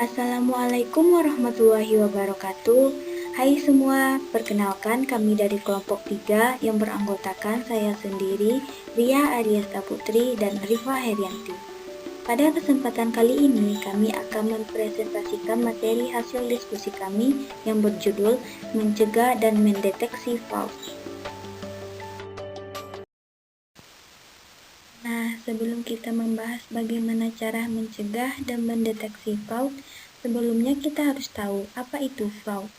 Assalamualaikum warahmatullahi wabarakatuh. Hai semua, perkenalkan kami dari kelompok 3 yang beranggotakan saya sendiri, Ria Ariasta Putri dan Rifa Herianti. Pada kesempatan kali ini, kami akan mempresentasikan materi hasil diskusi kami yang berjudul Mencegah dan Mendeteksi Fraud. Nah, sebelum kita membahas bagaimana cara mencegah dan mendeteksi fraud, sebelumnya kita harus tahu apa itu fraud.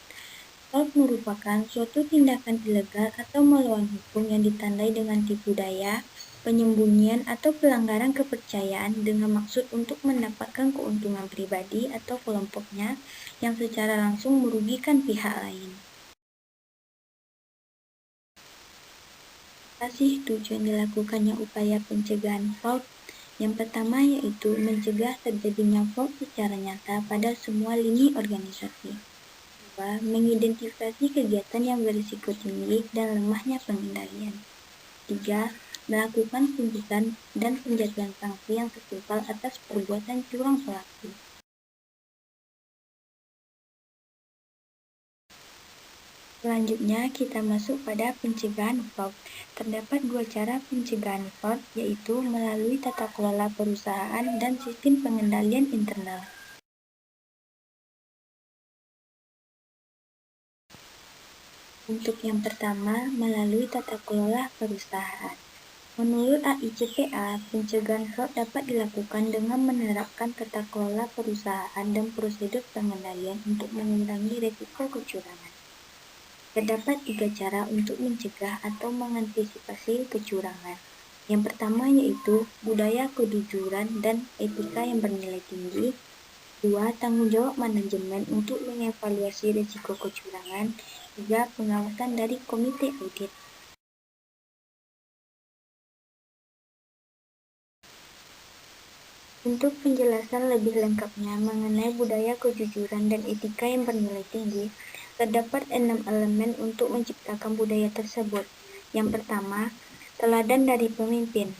Fraud merupakan suatu tindakan ilegal atau melawan hukum yang ditandai dengan tipu daya, penyembunyian atau pelanggaran kepercayaan dengan maksud untuk mendapatkan keuntungan pribadi atau kelompoknya yang secara langsung merugikan pihak lain. Apa sih tujuan dilakukannya upaya pencegahan fraud? Yang pertama yaitu mencegah terjadinya fraud secara nyata pada semua lini organisasi. 2. Mengidentifikasi kegiatan yang berisiko tinggi dan lemahnya pengendalian. 3. Melakukan tuntutan dan penjatuhan sanksi yang setimpal atas perbuatan curang pelaku. Selanjutnya, kita masuk pada pencegahan fraud. Terdapat dua cara pencegahan fraud, yaitu melalui tata kelola perusahaan dan sistem pengendalian internal. Untuk yang pertama, melalui tata kelola perusahaan. Menurut AICPA, pencegahan fraud dapat dilakukan dengan menerapkan tata kelola perusahaan dan prosedur pengendalian untuk mengurangi risiko kecurangan. Terdapat 3 cara untuk mencegah atau mengantisipasi kecurangan. Yang pertama yaitu budaya kejujuran dan etika yang bernilai tinggi. 2. Tanggung jawab manajemen untuk mengevaluasi risiko kecurangan. 3. Pengawasan dari komite audit. Untuk penjelasan lebih lengkapnya mengenai budaya kejujuran dan etika yang bernilai tinggi, terdapat 6 elemen untuk menciptakan budaya tersebut. Yang pertama, teladan dari pemimpin.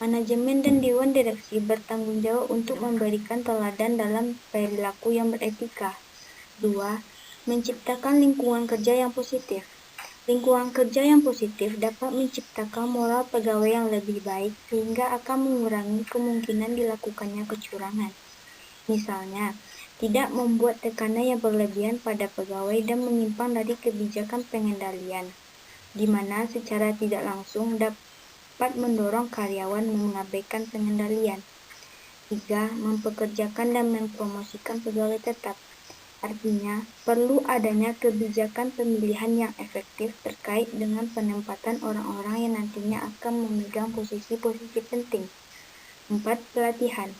Manajemen dan dewan direksi bertanggung jawab untuk memberikan teladan dalam perilaku yang beretika. 2. Menciptakan lingkungan kerja yang positif. Lingkungan kerja yang positif dapat menciptakan moral pegawai yang lebih baik sehingga akan mengurangi kemungkinan dilakukannya kecurangan. Misalnya, tidak membuat tekanan yang berlebihan pada pegawai dan menyimpang dari kebijakan pengendalian, di mana secara tidak langsung dapat mendorong karyawan mengabaikan pengendalian. 3. Mempekerjakan dan mempromosikan pegawai tetap. Artinya, perlu adanya kebijakan pemilihan yang efektif terkait dengan penempatan orang-orang yang nantinya akan memegang posisi-posisi penting. 4. Pelatihan.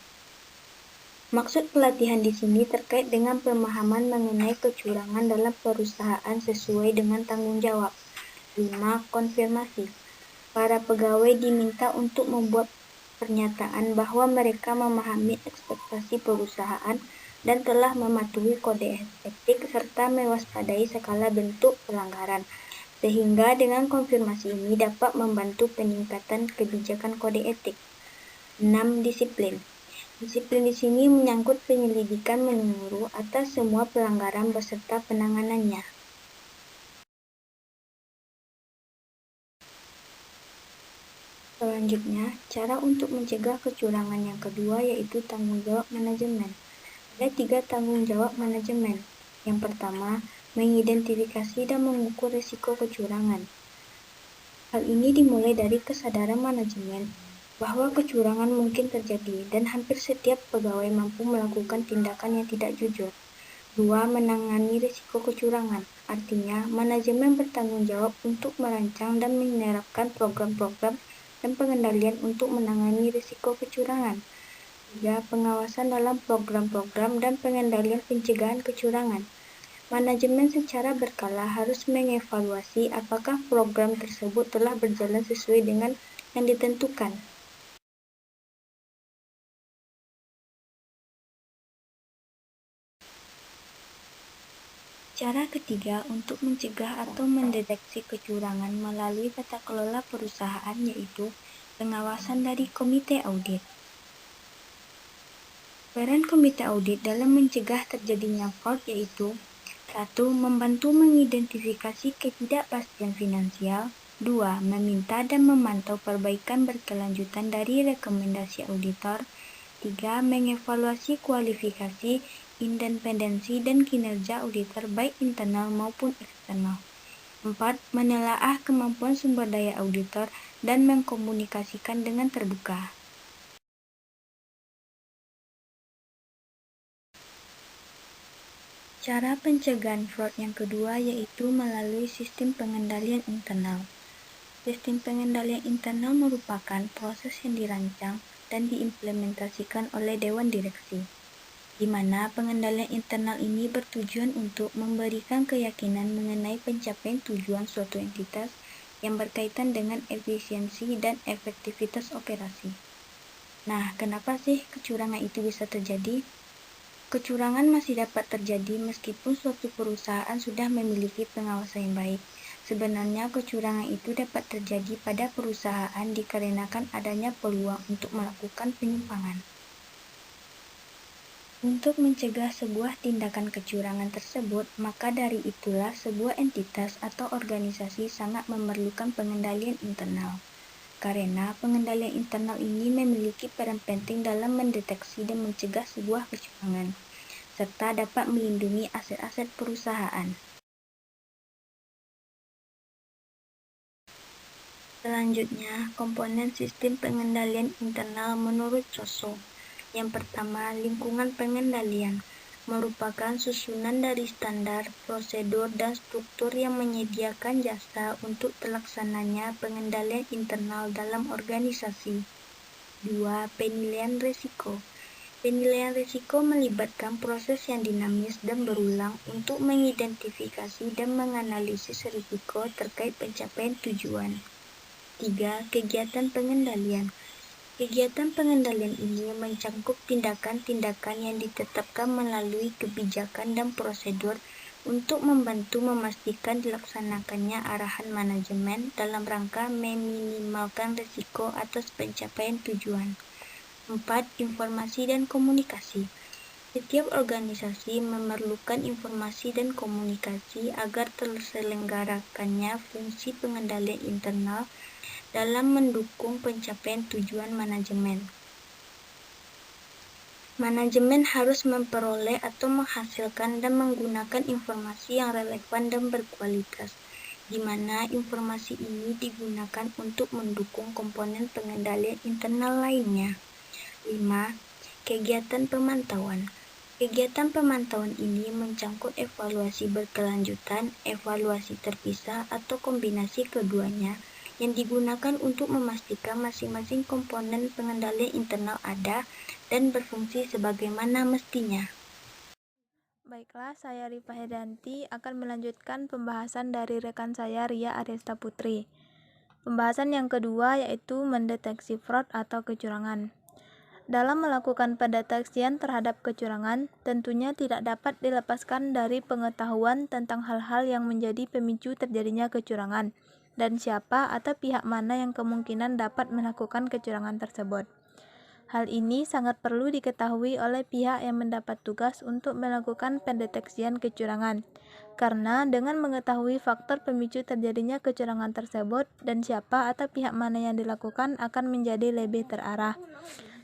Maksud pelatihan di sini terkait dengan pemahaman mengenai kecurangan dalam perusahaan sesuai dengan tanggung jawab. 5. Konfirmasi. Para pegawai diminta untuk membuat pernyataan bahwa mereka memahami ekspektasi perusahaan dan telah mematuhi kode etik serta mewaspadai segala bentuk pelanggaran, sehingga dengan konfirmasi ini dapat membantu peningkatan kebijakan kode etik. 6. Disiplin. Disiplin di sini menyangkut penyelidikan menyeluruh atas semua pelanggaran beserta penanganannya. Selanjutnya, cara untuk mencegah kecurangan yang kedua yaitu tanggung jawab manajemen. Ada 3 tanggung jawab manajemen. Yang pertama, mengidentifikasi dan mengukur risiko kecurangan. Hal ini dimulai dari kesadaran manajemen bahwa kecurangan mungkin terjadi dan hampir setiap pegawai mampu melakukan tindakan yang tidak jujur. 2. Menangani risiko kecurangan. Artinya, manajemen bertanggung jawab untuk merancang dan menerapkan program-program dan pengendalian untuk menangani risiko kecurangan. 3. Pengawasan dalam program-program dan pengendalian pencegahan kecurangan. Manajemen secara berkala harus mengevaluasi apakah program tersebut telah berjalan sesuai dengan yang ditentukan. Cara ketiga untuk mencegah atau mendeteksi kecurangan melalui tata kelola perusahaan yaitu pengawasan dari komite audit. Peran komite audit dalam mencegah terjadinya fraud yaitu 1. Membantu mengidentifikasi ketidakpastian finansial. 2. Meminta dan memantau perbaikan berkelanjutan dari rekomendasi auditor. 3. Mengevaluasi kualifikasi, independensi, dan kinerja auditor baik internal maupun eksternal. 4. Menelaah kemampuan sumber daya auditor dan mengkomunikasikan dengan terbuka. Cara pencegahan fraud yang kedua yaitu melalui sistem pengendalian internal. Sistem pengendalian internal merupakan proses yang dirancang dan diimplementasikan oleh Dewan Direksi, di mana pengendalian internal ini bertujuan untuk memberikan keyakinan mengenai pencapaian tujuan suatu entitas yang berkaitan dengan efisiensi dan efektivitas operasi. Nah, kenapa sih kecurangan itu bisa terjadi? Kecurangan masih dapat terjadi meskipun suatu perusahaan sudah memiliki pengawasan yang baik. Sebenarnya kecurangan itu dapat terjadi pada perusahaan dikarenakan adanya peluang untuk melakukan penyimpangan. Untuk mencegah sebuah tindakan kecurangan tersebut, maka dari itulah sebuah entitas atau organisasi sangat memerlukan pengendalian internal. Karena pengendalian internal ini memiliki peran penting dalam mendeteksi dan mencegah sebuah kecurangan, serta dapat melindungi aset-aset perusahaan. Selanjutnya, komponen sistem pengendalian internal menurut Coso. Yang pertama, lingkungan pengendalian merupakan susunan dari standar, prosedur, dan struktur yang menyediakan jasa untuk terlaksananya pengendalian internal dalam organisasi. 2. Penilaian risiko. Penilaian risiko melibatkan proses yang dinamis dan berulang untuk mengidentifikasi dan menganalisis risiko terkait pencapaian tujuan. 3. Kegiatan pengendalian. Kegiatan pengendalian ini mencangkup tindakan-tindakan yang ditetapkan melalui kebijakan dan prosedur untuk membantu memastikan dilaksanakannya arahan manajemen dalam rangka meminimalkan risiko atas pencapaian tujuan. 4. Informasi dan komunikasi. Setiap organisasi memerlukan informasi dan komunikasi agar terselenggarakannya fungsi pengendalian internal dalam mendukung pencapaian tujuan manajemen. Manajemen harus memperoleh atau menghasilkan dan menggunakan informasi yang relevan dan berkualitas, di mana informasi ini digunakan untuk mendukung komponen pengendalian internal lainnya. 5. Kegiatan pemantauan. Kegiatan pemantauan ini mencangkup evaluasi berkelanjutan, evaluasi terpisah, atau kombinasi keduanya yang digunakan untuk memastikan masing-masing komponen pengendalian internal ada dan berfungsi sebagaimana mestinya. Baiklah, saya Rifa Hedanti akan melanjutkan pembahasan dari rekan saya Ria Aresta Putri. Pembahasan yang kedua yaitu mendeteksi fraud atau kecurangan. Dalam melakukan pendeteksian terhadap kecurangan, tentunya tidak dapat dilepaskan dari pengetahuan tentang hal-hal yang menjadi pemicu terjadinya kecurangan, dan siapa atau pihak mana yang kemungkinan dapat melakukan kecurangan tersebut. Hal ini sangat perlu diketahui oleh pihak yang mendapat tugas untuk melakukan pendeteksian kecurangan, karena dengan mengetahui faktor pemicu terjadinya kecurangan tersebut dan siapa atau pihak mana yang dilakukan akan menjadi lebih terarah.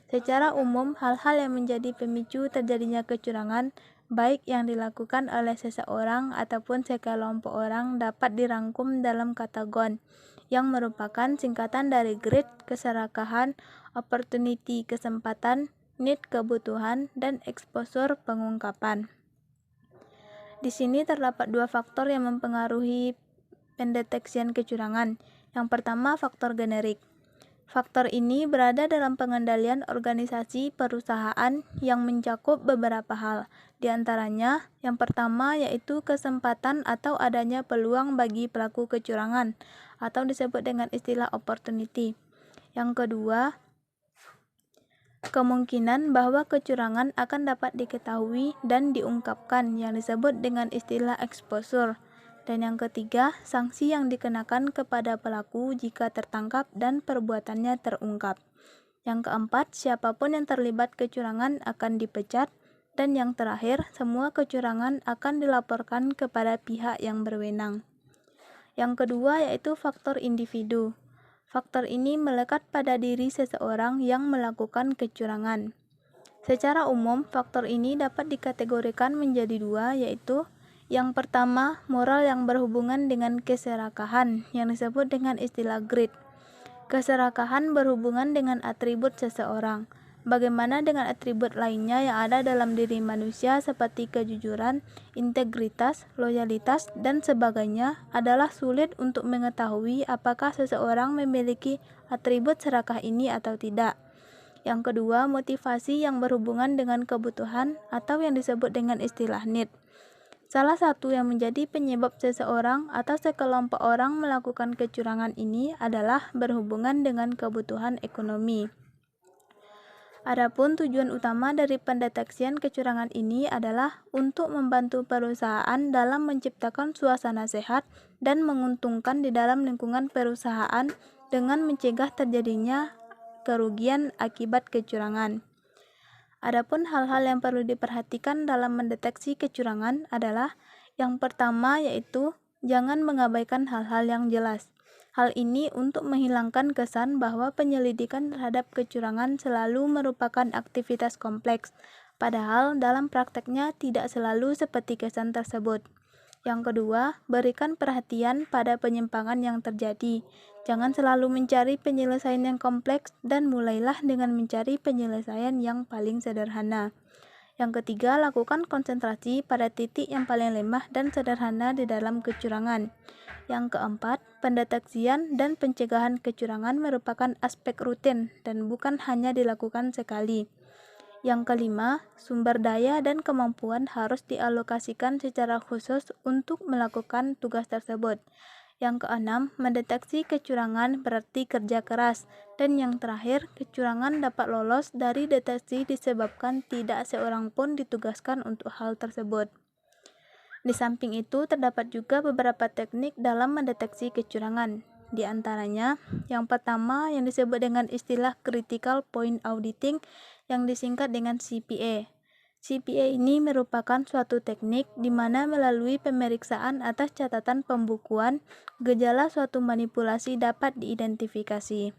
Secara umum, hal-hal yang menjadi pemicu terjadinya kecurangan, baik yang dilakukan oleh seseorang ataupun sekelompok orang, dapat dirangkum dalam kata GON, yang merupakan singkatan dari Greed, keserakahan, Opportunity, kesempatan, Need, kebutuhan, dan Exposure, pengungkapan. Di sini terdapat dua faktor yang mempengaruhi pendeteksian kecurangan. Yang pertama, faktor generik. Faktor ini berada dalam pengendalian organisasi perusahaan yang mencakup beberapa hal. Di antaranya, yang pertama yaitu kesempatan atau adanya peluang bagi pelaku kecurangan atau disebut dengan istilah opportunity. Yang kedua, kemungkinan bahwa kecurangan akan dapat diketahui dan diungkapkan yang disebut dengan istilah exposure. Dan yang ketiga, sanksi yang dikenakan kepada pelaku jika tertangkap dan perbuatannya terungkap. Yang keempat, siapapun yang terlibat kecurangan akan dipecat. Dan yang terakhir, semua kecurangan akan dilaporkan kepada pihak yang berwenang. Yang kedua yaitu faktor individu. Faktor ini melekat pada diri seseorang yang melakukan kecurangan. Secara umum, faktor ini dapat dikategorikan menjadi dua, yaitu yang pertama, moral yang berhubungan dengan keserakahan, yang disebut dengan istilah greed. Keserakahan berhubungan dengan atribut seseorang. Bagaimana dengan atribut lainnya yang ada dalam diri manusia seperti kejujuran, integritas, loyalitas, dan sebagainya adalah sulit untuk mengetahui apakah seseorang memiliki atribut serakah ini atau tidak. Yang kedua, motivasi yang berhubungan dengan kebutuhan atau yang disebut dengan istilah need. Salah satu yang menjadi penyebab seseorang atau sekelompok orang melakukan kecurangan ini adalah berhubungan dengan kebutuhan ekonomi. Adapun tujuan utama dari pendeteksian kecurangan ini adalah untuk membantu perusahaan dalam menciptakan suasana sehat dan menguntungkan di dalam lingkungan perusahaan dengan mencegah terjadinya kerugian akibat kecurangan. Adapun hal-hal yang perlu diperhatikan dalam mendeteksi kecurangan adalah yang pertama yaitu jangan mengabaikan hal-hal yang jelas. Hal ini untuk menghilangkan kesan bahwa penyelidikan terhadap kecurangan selalu merupakan aktivitas kompleks, padahal dalam prakteknya tidak selalu seperti kesan tersebut. Yang kedua, berikan perhatian pada penyimpangan yang terjadi. Jangan selalu mencari penyelesaian yang kompleks dan mulailah dengan mencari penyelesaian yang paling sederhana. Yang ketiga, lakukan konsentrasi pada titik yang paling lemah dan sederhana di dalam kecurangan. Yang keempat, pendeteksian dan pencegahan kecurangan merupakan aspek rutin dan bukan hanya dilakukan sekali. Yang kelima, sumber daya dan kemampuan harus dialokasikan secara khusus untuk melakukan tugas tersebut. Yang keenam, mendeteksi kecurangan berarti kerja keras. Dan yang terakhir, kecurangan dapat lolos dari deteksi disebabkan tidak seorang pun ditugaskan untuk hal tersebut. Di samping itu, terdapat juga beberapa teknik dalam mendeteksi kecurangan. Di antaranya, yang pertama yang disebut dengan istilah Critical Point Auditing yang disingkat dengan CPA. CPA ini merupakan suatu teknik di mana melalui pemeriksaan atas catatan pembukuan, gejala suatu manipulasi dapat diidentifikasi.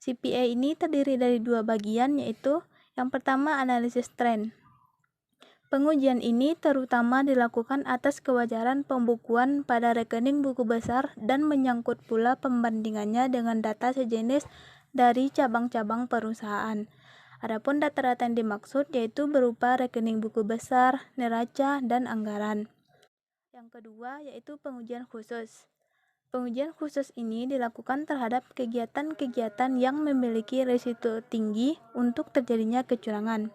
CPA ini terdiri dari dua bagian, yaitu yang pertama analisis tren. Pengujian ini terutama dilakukan atas kewajaran pembukuan pada rekening buku besar dan menyangkut pula pembandingannya dengan data sejenis dari cabang-cabang perusahaan. Adapun data-data yang dimaksud yaitu berupa rekening buku besar, neraca, dan anggaran. Yang kedua yaitu pengujian khusus. Pengujian khusus ini dilakukan terhadap kegiatan-kegiatan yang memiliki risiko tinggi untuk terjadinya kecurangan,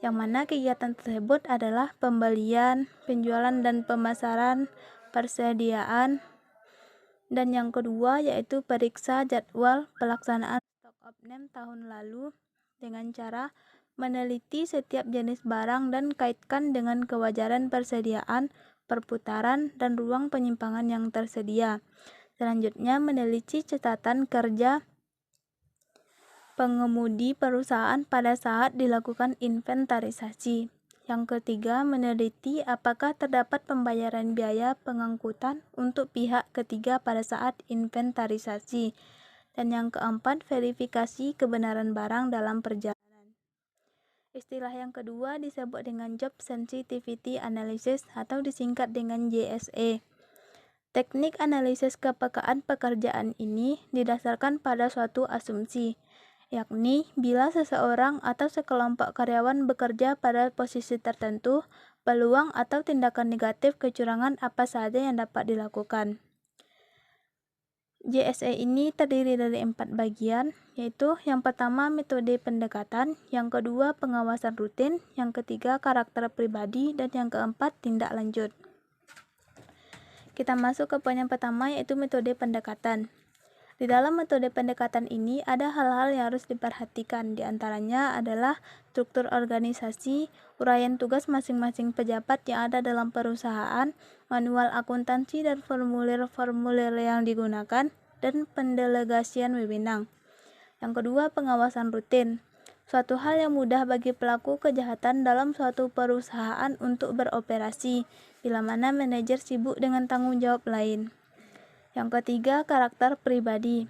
yang mana kegiatan tersebut adalah pembelian, penjualan dan pemasaran, persediaan, dan yang kedua yaitu periksa jadwal pelaksanaan stock of name tahun lalu dengan cara meneliti setiap jenis barang dan kaitkan dengan kewajaran persediaan, perputaran, dan ruang penyimpangan yang tersedia. Selanjutnya, meneliti catatan kerja pengemudi perusahaan pada saat dilakukan inventarisasi. Yang ketiga, meneliti apakah terdapat pembayaran biaya pengangkutan untuk pihak ketiga pada saat inventarisasi. Dan yang keempat, verifikasi kebenaran barang dalam perjalanan. Istilah yang kedua disebut dengan Job Sensitivity Analysis atau disingkat dengan JSA. Teknik analisis kepekaan pekerjaan ini didasarkan pada suatu asumsi, yakni bila seseorang atau sekelompok karyawan bekerja pada posisi tertentu, peluang atau tindakan negatif kecurangan apa saja yang dapat dilakukan. JSA ini terdiri dari 4 bagian, yaitu yang pertama metode pendekatan, yang kedua pengawasan rutin, yang ketiga karakter pribadi, dan yang keempat tindak lanjut. Kita masuk ke poin yang pertama yaitu metode pendekatan. Di dalam metode pendekatan ini ada hal-hal yang harus diperhatikan, di antaranya adalah struktur organisasi, uraian tugas masing-masing pejabat yang ada dalam perusahaan, manual akuntansi dan formulir-formulir yang digunakan, dan pendelegasian wewenang. Yang kedua, pengawasan rutin. Suatu hal yang mudah bagi pelaku kejahatan dalam suatu perusahaan untuk beroperasi, bila mana manajer sibuk dengan tanggung jawab lain. Yang ketiga, karakter pribadi.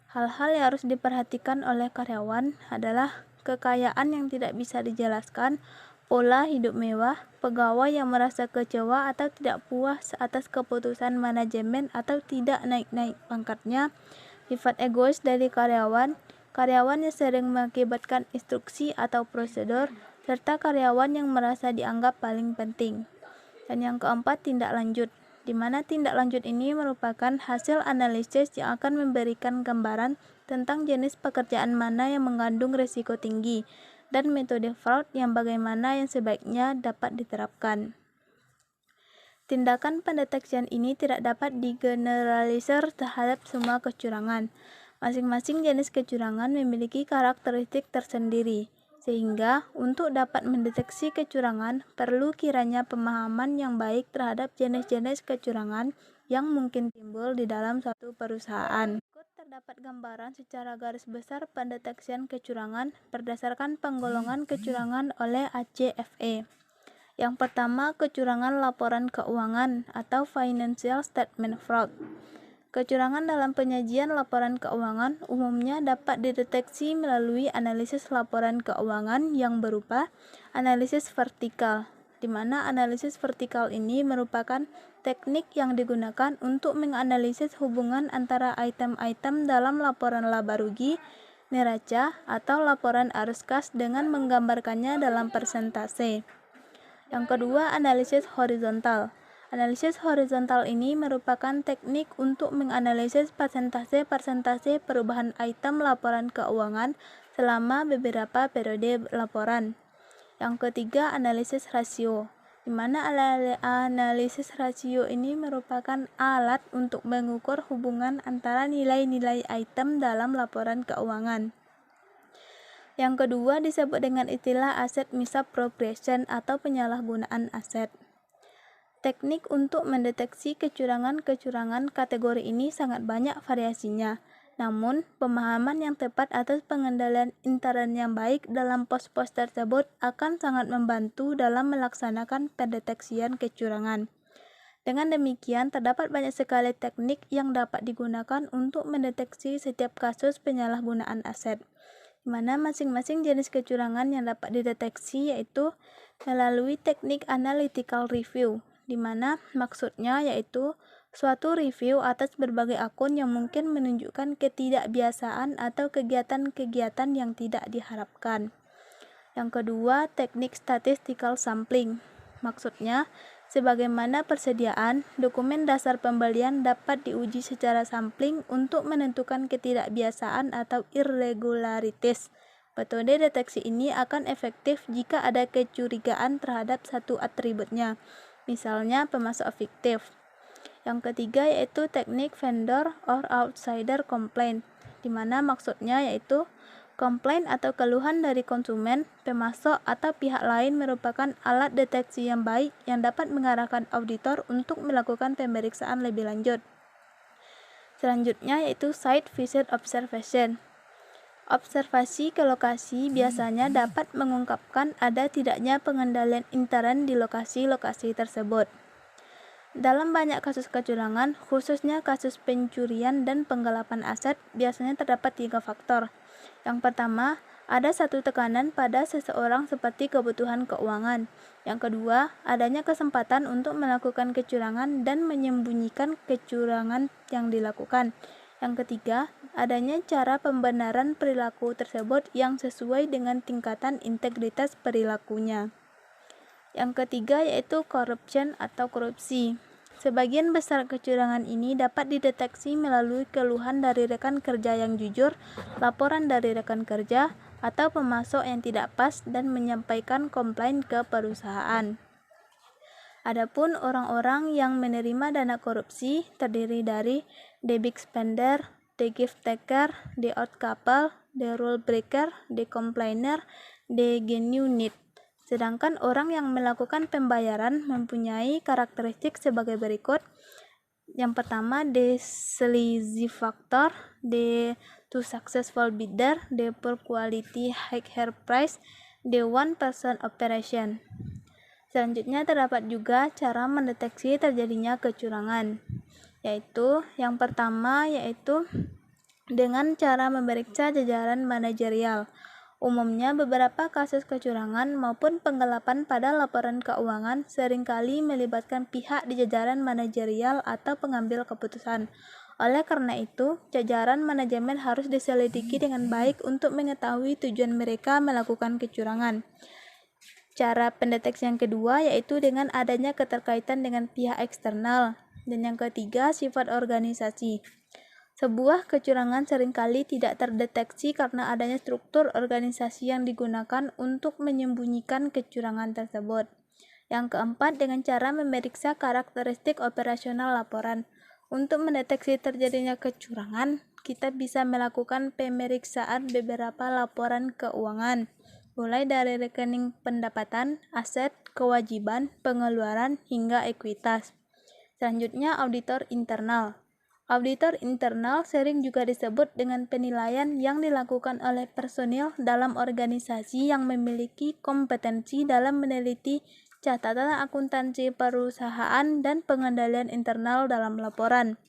Hal-hal yang harus diperhatikan oleh karyawan adalah kekayaan yang tidak bisa dijelaskan, pola hidup mewah, pegawai yang merasa kecewa atau tidak puas atas keputusan manajemen atau tidak naik-naik pangkatnya, sifat egois dari karyawan yang sering mengakibatkan instruksi atau prosedur, serta karyawan yang merasa dianggap paling penting. Dan yang keempat, tindak lanjut, di mana tindak lanjut ini merupakan hasil analisis yang akan memberikan gambaran tentang jenis pekerjaan mana yang mengandung risiko tinggi dan metode fraud yang bagaimana yang sebaiknya dapat diterapkan. Tindakan pendeteksian ini tidak dapat digeneralisir terhadap semua kecurangan. Masing-masing jenis kecurangan memiliki karakteristik tersendiri, sehingga untuk dapat mendeteksi kecurangan perlu kiranya pemahaman yang baik terhadap jenis-jenis kecurangan yang mungkin timbul di dalam suatu perusahaan. Terdapat gambaran secara garis besar pendeteksian kecurangan berdasarkan penggolongan kecurangan oleh ACFE. Yang pertama, kecurangan laporan keuangan atau financial statement fraud. Kecurangan dalam penyajian laporan keuangan umumnya dapat dideteksi melalui analisis laporan keuangan yang berupa analisis vertikal, di mana analisis vertikal ini merupakan teknik yang digunakan untuk menganalisis hubungan antara item-item dalam laporan laba rugi, neraca, atau laporan arus kas dengan menggambarkannya dalam persentase. Yang kedua, analisis horizontal. Analisis horizontal ini merupakan teknik untuk menganalisis persentase perubahan item laporan keuangan selama beberapa periode laporan. Yang ketiga, analisis rasio, di mana analisis rasio ini merupakan alat untuk mengukur hubungan antara nilai-nilai item dalam laporan keuangan. Yang kedua disebut dengan istilah asset misappropriation atau penyalahgunaan aset. Teknik untuk mendeteksi kecurangan-kecurangan kategori ini sangat banyak variasinya. Namun, pemahaman yang tepat atas pengendalian intern yang baik dalam pos-pos tersebut akan sangat membantu dalam melaksanakan pendeteksian kecurangan. Dengan demikian, terdapat banyak sekali teknik yang dapat digunakan untuk mendeteksi setiap kasus penyalahgunaan aset, di mana masing-masing jenis kecurangan yang dapat dideteksi yaitu melalui teknik analytical review, di mana maksudnya yaitu suatu review atas berbagai akun yang mungkin menunjukkan ketidakbiasaan atau kegiatan-kegiatan yang tidak diharapkan. Yang kedua, teknik statistical sampling. Maksudnya, sebagaimana persediaan, dokumen dasar pembelian dapat diuji secara sampling untuk menentukan ketidakbiasaan atau irregularities. Metode deteksi ini akan efektif jika ada kecurigaan terhadap satu atributnya, misalnya pemasok fiktif. Yang ketiga yaitu teknik vendor or outsider complaint, di mana maksudnya yaitu komplain atau keluhan dari konsumen, pemasok, atau pihak lain merupakan alat deteksi yang baik yang dapat mengarahkan auditor untuk melakukan pemeriksaan lebih lanjut. Selanjutnya yaitu site visit observation. Observasi ke lokasi biasanya dapat mengungkapkan ada tidaknya pengendalian intern di lokasi-lokasi tersebut. Dalam banyak kasus kecurangan, khususnya kasus pencurian dan penggelapan aset, biasanya terdapat 3 faktor. Yang pertama, ada satu tekanan pada seseorang seperti kebutuhan keuangan. Yang kedua, adanya kesempatan untuk melakukan kecurangan dan menyembunyikan kecurangan yang dilakukan. Yang ketiga, adanya cara pembenaran perilaku tersebut yang sesuai dengan tingkatan integritas perilakunya. Yang ketiga yaitu corruption atau korupsi. Sebagian besar kecurangan ini dapat dideteksi melalui keluhan dari rekan kerja yang jujur, laporan dari rekan kerja, atau pemasok yang tidak pas dan menyampaikan komplain ke perusahaan. Adapun orang-orang yang menerima dana korupsi terdiri dari the big spender, the gift taker, the odd couple, the rule breaker, the complainer, the genuine need. Sedangkan orang yang melakukan pembayaran mempunyai karakteristik sebagai berikut. Yang pertama, the sleazy factor, the to successful bidder, the poor quality, higher price, the one-person operation. Selanjutnya terdapat juga cara mendeteksi terjadinya kecurangan, yaitu yang pertama yaitu dengan cara memeriksa jajaran manajerial. Umumnya beberapa kasus kecurangan maupun penggelapan pada laporan keuangan seringkali melibatkan pihak di jajaran manajerial atau pengambil keputusan. Oleh karena itu, jajaran manajemen harus diselidiki dengan baik untuk mengetahui tujuan mereka melakukan kecurangan. Cara pendeteksi yang kedua yaitu dengan adanya keterkaitan dengan pihak eksternal. Dan yang ketiga, sifat organisasi. Sebuah kecurangan seringkali tidak terdeteksi karena adanya struktur organisasi yang digunakan untuk menyembunyikan kecurangan tersebut. Yang keempat, dengan cara memeriksa karakteristik operasional laporan. Untuk mendeteksi terjadinya kecurangan, kita bisa melakukan pemeriksaan beberapa laporan keuangan, mulai dari rekening pendapatan, aset, kewajiban, pengeluaran, hingga ekuitas. Selanjutnya, auditor internal. Auditor internal sering juga disebut dengan penilaian yang dilakukan oleh personil dalam organisasi yang memiliki kompetensi dalam meneliti catatan akuntansi perusahaan dan pengendalian internal dalam laporan.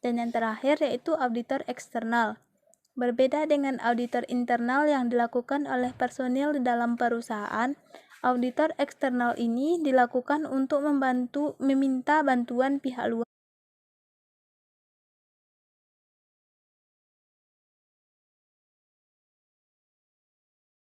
Dan yang terakhir yaitu auditor eksternal. Berbeda dengan auditor internal yang dilakukan oleh personil di dalam perusahaan, auditor eksternal ini dilakukan untuk meminta bantuan pihak luar